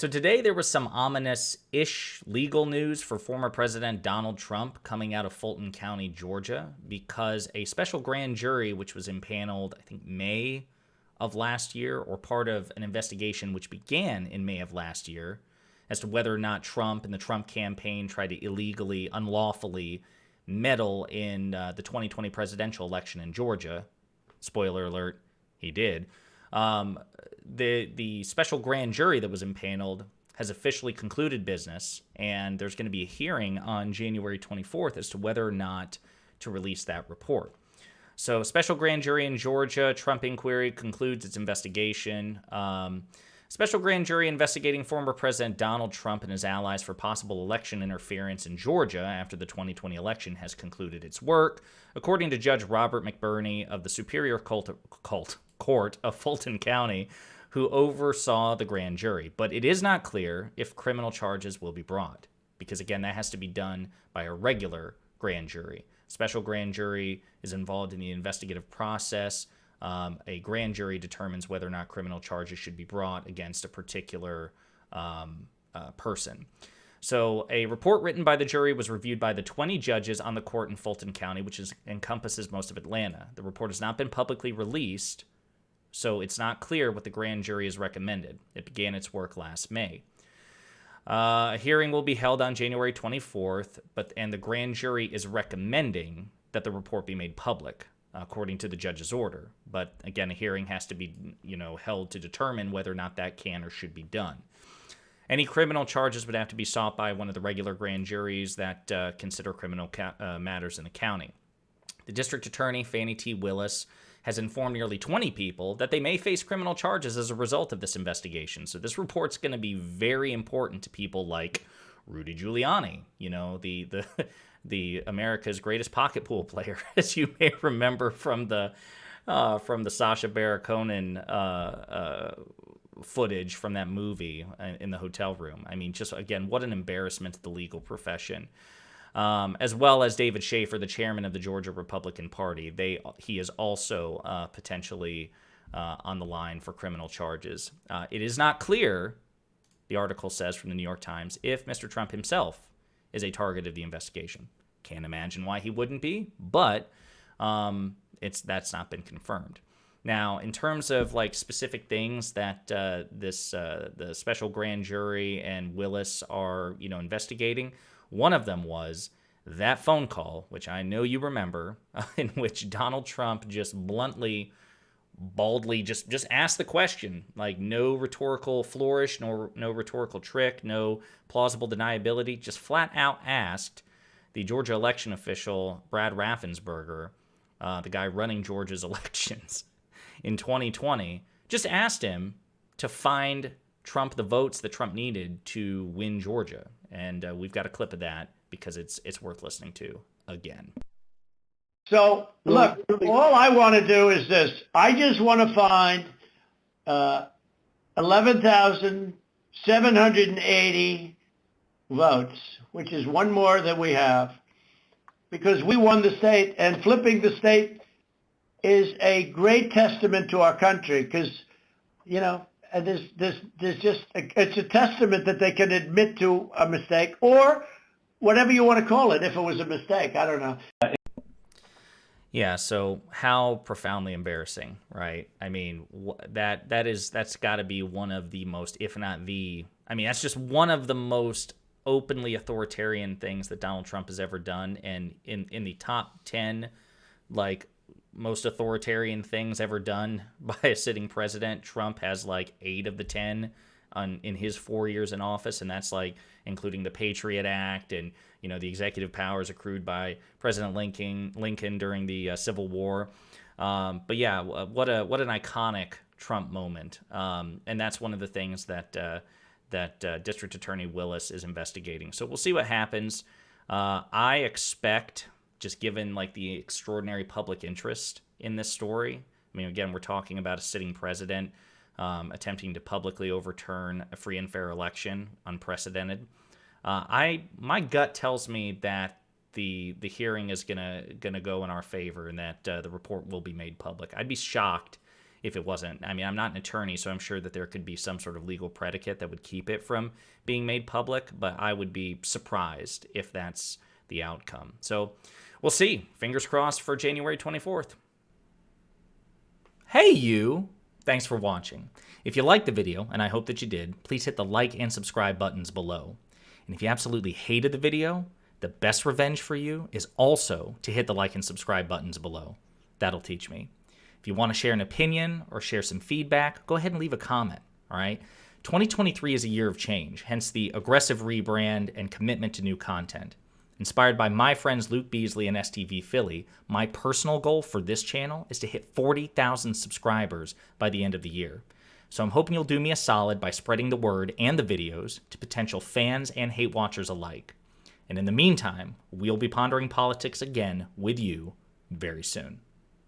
So today there was some ominous-ish legal news for former President Donald Trump coming out of Fulton County, Georgia, because a special grand jury, which was impaneled, I think, May of last year, or part of an investigation which began in May of last year, as to whether or not Trump and the Trump campaign tried to illegally, unlawfully meddle in the 2020 presidential election in Georgia. Spoiler alert, he did. The special grand jury that was impaneled has officially concluded business, and there's going to be a hearing on January 24th as to whether or not to release that report. So, special grand jury in Georgia, Trump inquiry concludes its investigation. Special grand jury investigating former President Donald Trump and his allies for possible election interference in Georgia after the 2020 election has concluded its work, according to Judge Robert McBurney of the Superior Court of Fulton County, who oversaw the grand jury. But it is not clear if criminal charges will be brought, because, again, that has to be done by a regular grand jury. Special grand jury is involved in the investigative process. A grand jury determines whether or not criminal charges should be brought against a particular person. So a report written by the jury was reviewed by the 20 judges on the court in Fulton County, which encompasses most of Atlanta. The report has not been publicly released, so it's not clear what the grand jury has recommended. It began its work last May. A hearing will be held on January 24th, and the grand jury is recommending that the report be made public, according to the judge's order. But again, a hearing has to be, held to determine whether or not that can or should be done. Any criminal charges would have to be sought by one of the regular grand juries that consider criminal matters in the county. The district attorney, Fannie T. Willis, has informed nearly 20 people that they may face criminal charges as a result of this investigation. So this report's going to be very important to people like Rudy Giuliani, the America's greatest pocket pool player, as you may remember from the Sacha Baron Cohen footage from that movie in the hotel room. I mean, just again, what an embarrassment to the legal profession. As well as David Schaefer, the chairman of the Georgia Republican Party. He is also potentially on the line for criminal charges. It is not clear, the article says from the New York Times, if Mr. Trump himself is a target of the investigation. Can't imagine why he wouldn't be, but that's not been confirmed. Now, in terms of specific things that the special grand jury and Willis are investigating, one of them was that phone call, which I know you remember, in which Donald Trump just baldly just asked the question, no rhetorical flourish, no rhetorical trick, no plausible deniability, just flat out asked the Georgia election official, Brad Raffensperger, the guy running Georgia's elections in 2020, just asked him to find Trump the votes that Trump needed to win Georgia. And we've got a clip of that because it's worth listening to again. So, look, all I want to do is this. I just want to find 11,780 votes, which is one more than we have, because we won the state, and flipping the state is a great testament to our country, because, and there's just, it's a testament that they can admit to a mistake, or whatever you want to call it, if it was a mistake. I don't know. Yeah, so how profoundly embarrassing, right? I mean, that's got to be one of the most, if not the, that's just one of the most openly authoritarian things that Donald Trump has ever done. And in the top 10, most authoritarian things ever done by a sitting president, Trump has 8 of the 10 in his 4 years in office, and that's including the Patriot Act and the executive powers accrued by President Lincoln during the Civil War. But yeah, what an iconic Trump moment, and that's one of the things that District Attorney Willis is investigating. So we'll see what happens. I expect, just given the extraordinary public interest in this story. Again, we're talking about a sitting president attempting to publicly overturn a free and fair election, unprecedented. My gut tells me that the hearing is gonna go in our favor, and that the report will be made public. I'd be shocked if it wasn't. I mean, I'm not an attorney, so I'm sure that there could be some sort of legal predicate that would keep it from being made public, but I would be surprised if that's the outcome. So we'll see. Fingers crossed for January 24th. Hey, you! Thanks for watching. If you liked the video, and I hope that you did, please hit the like and subscribe buttons below. And if you absolutely hated the video, the best revenge for you is also to hit the like and subscribe buttons below. That'll teach me. If you want to share an opinion or share some feedback, go ahead and leave a comment, all right? 2023 is a year of change, hence the aggressive rebrand and commitment to new content. Inspired by my friends Luke Beasley and STV Philly, my personal goal for this channel is to hit 40,000 subscribers by the end of the year. So I'm hoping you'll do me a solid by spreading the word and the videos to potential fans and hate watchers alike. And in the meantime, we'll be pondering politics again with you very soon.